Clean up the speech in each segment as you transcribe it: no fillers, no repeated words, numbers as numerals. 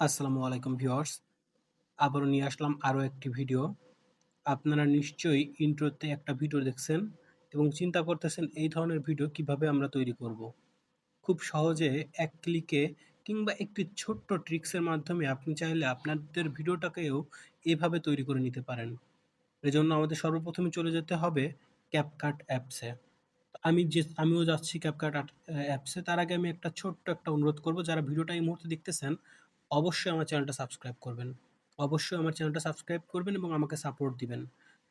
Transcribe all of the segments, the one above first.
আসসালামু আলাইকুম ভিউয়ার্স। আবারও নিয়ে আসলাম আরও একটি ভিডিও। আপনারা নিশ্চয়ই ইন্ট্রোতে একটা ভিডিও দেখছেন এবং চিন্তা করতেছেন এই ধরনের ভিডিও কিভাবে আমরা তৈরি করব। খুব সহজে এক ক্লিকে কিংবা একটি ছোট্ট ট্রিক্সের মাধ্যমে আপনি চাইলে আপনাদের ভিডিওটাকেও এভাবে তৈরি করে নিতে পারেন। এজন্য আমাদের সর্বপ্রথমে চলে যেতে হবে CapCut অ্যাপসে। আমিও যাচ্ছি CapCut অ্যাপসে। তার আগে আমি ছোট্ট একটা অনুরোধ করব, যারা ভিডিওটা এই মুহূর্তে দেখতেছেন অবশ্যই আমার চ্যানেলটা সাবস্ক্রাইব করবেন। অবশ্যই আমার চ্যানেলটা সাবস্ক্রাইব করবেন এবং আমাকে সাপোর্ট দিবেন।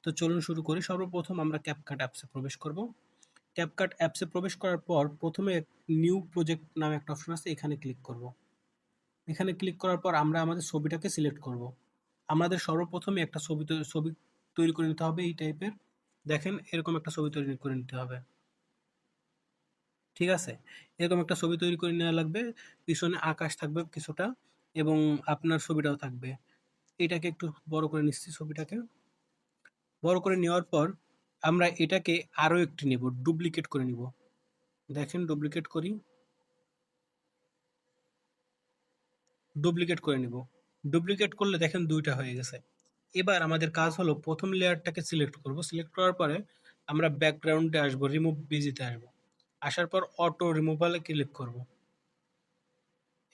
তো চলুন শুরু করি। সর্বপ্রথম আমরা CapCut অ্যাপসে প্রবেশ করব। CapCut অ্যাপসে প্রবেশ করার পর প্রথমে নিউ প্রজেক্ট নামে একটা অপশন আছে, এখানে ক্লিক করব। এখানে ক্লিক করার পর আমরা আমাদের ছবিটাকে সিলেক্ট করব। আমাদের সর্বপ্রথমে একটা ছবি তৈরি করে নিতে হবে এই টাইপের। দেখেন এরকম একটা ছবি তৈরি করে নিতে হবে। ঠিক আছে? এরকম একটা ছবি তৈরি করে নেওয়া লাগবে। পিছনে আকাশ থাকবে কিছুটা এবং আপনার ছবিটাও থাকবে। এটাকে একটু বড় করে নিচ্ছি ছবিটাকে। বড় করে নেওয়ার পর আমরা এটাকে আরো একটি নেব, ডুপ্লিকেট করে নিব। দেখেন ডুপ্লিকেট করি, ডুপ্লিকেট করে নিব। ডুপ্লিকেট করলে দেখেন ২ টা হয়ে গেছে। এবার আমাদের কাজ হলো প্রথম লেয়ারটাকে সিলেক্ট করব। সিলেক্ট করার পরে আমরা ব্যাকগ্রাউন্ডে আসবো, রিমুভ বিজিতে আসবো। আসার পর অটো রিমুভালে ক্লিক করব।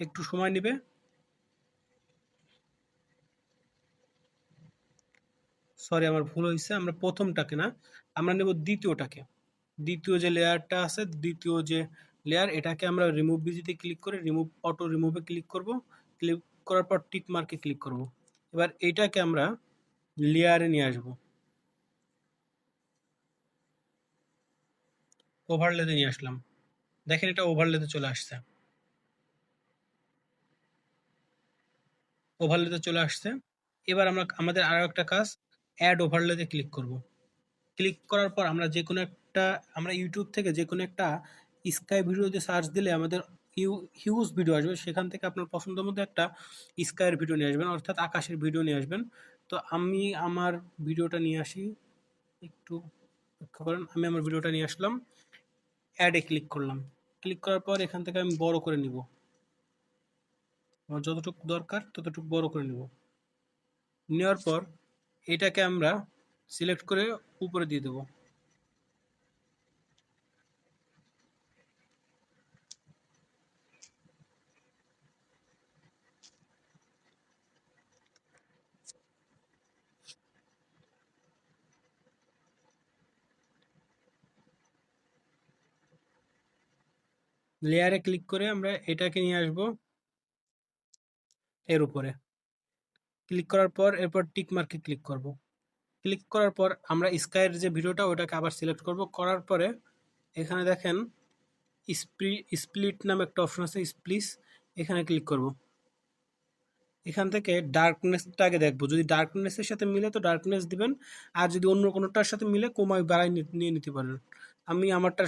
একটু সময় নেবে। সরি, আমার ভুল হইছে। আমরা প্রথমটাকে না, আমরা নেব দ্বিতীয়টাকে। দ্বিতীয় যে লেয়ারটা আছে, দ্বিতীয় যে লেয়ার, এটাকে আমরা রিমুভ বিজিতে ক্লিক করে অটো রিমুভে ক্লিক করব। ক্লিক করার পর টিক মার্কে ক্লিক করব। এবার এইটাকে আমরা লেয়ারে নিয়ে আসব, ওভারলেতে নিয়ে আসলাম। দেখেন এটা ওভারলেতে চলে আসছে। ওভারলেতে চলে আসছে। এবার আমরা আমাদের আরো একটা কাজ, অ্যাড ওভারলেতে ক্লিক করব। ক্লিক করার পর আমরা ইউটিউব থেকে যে কোনো একটা স্কাই ভিডিওতে সার্চ দিলে আমাদের হিউজ ভিডিও আসবে। সেখান থেকে আপনার পছন্দের মধ্যে একটা স্কাইয়ের ভিডিও নিয়ে আসবেন, অর্থাৎ আকাশের ভিডিও নিয়ে আসবেন। তো আমি আমার ভিডিওটা নিয়ে আসি, একটু লক্ষ্য করেন। আমি আমার ভিডিওটা নিয়ে আসলাম, অ্যাডে ক্লিক করলাম। ক্লিক করার পর এখান থেকে আমি বড় করে নিব, আমার যতটুকু দরকার ততটুকু বড় করে নিব। নেওয়ার পর এটাকে আমরা সিলেক্ট করে উপরে দিয়ে দেবো। লেয়ারে ক্লিক করে আমরা এটাকে নিয়ে আসবো এর উপরে। ক্লিক করার পর এরপর টিক মার্কে ক্লিক করব। ক্লিক করার পর আমরা স্কাইয়ের যে ভিডিওটা ওটাকে আবার সিলেক্ট করব। করার পরে এখানে দেখেন স্প্লিট নামে একটা অপশন আছে, স্প্লিস। এখানে ক্লিক করব। এখান থেকে ডার্কনেসটা আগে দেখবো, যদি ডার্কনেসের সাথে মিলে তো ডার্কনেস দিবেন, আর যদি অন্য কোনোটার সাথে মিলে কমাই বাড়াই নিয়ে নিতে পারেন। আমি আমারটা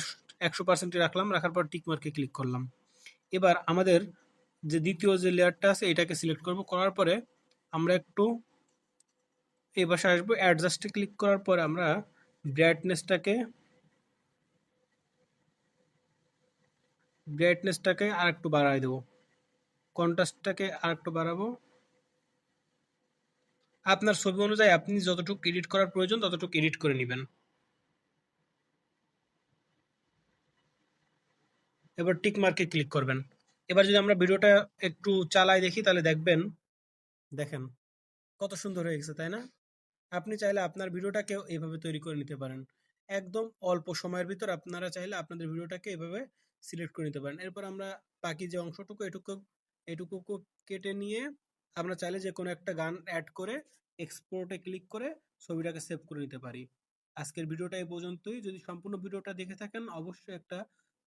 100% রাখলাম। রাখার পর টিক মার্কে ক্লিক করলাম। এবার আমাদের যে দ্বিতীয় যে লেয়ারটা আছে এটাকে সিলেক্ট করব। করার পরে আমরা একটু এই পাশে আসবো, অ্যাডজাস্টে ক্লিক করার পরে আমরা ব্রাইটনেসটাকে ব্রাইটনেসটাকে আর একটু বাড়ায় দেবো, কন্ট্রাস্টটাকে আর একটু বাড়াবো। আপনার ছবি অনুযায়ী আপনি যতটুকু এডিট করার প্রয়োজন ততটুকু এডিট করে নেবেন। এবার টিক মার্কে ক্লিক করবেন। এবার যদি আমরা ভিডিওটা একটু চালাই দেখি তাহলে দেখবেন, দেখেন কত সুন্দর হয়ে গেছে, তাই না? আপনি চাইলে আপনার ভিডিওটাকেও এইভাবে তৈরি করে নিতে পারেন। একদম অল্প সময়ের ভিতর আপনারা চাইলে আপনাদের ভিডিওটাকে এভাবে সিলেক্ট করে নিতে পারেন। এরপর আমরা বাকি যে অংশটুকু এটুকু কেটে নিয়ে আমরা চাইলে যে কোনো একটা গান অ্যাড করে এক্সপোর্টে ক্লিক করে ছবিটাকে সেভ করে নিতে পারি। আজকের ভিডিওটা এই পর্যন্তই। যদি সম্পূর্ণ ভিডিওটা দেখে থাকেন অবশ্যই একটা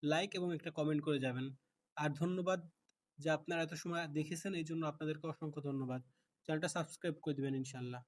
লাইক এবং একটা কমেন্ট করে যাবেন। আর ধন্যবাদ যে আপনারা এত সময় দেখেছেন, এই জন্য আপনাদেরকে অসংখ্য ধন্যবাদ। চ্যানেলটা সাবস্ক্রাইব করে দিবেন ইনশাল্লাহ।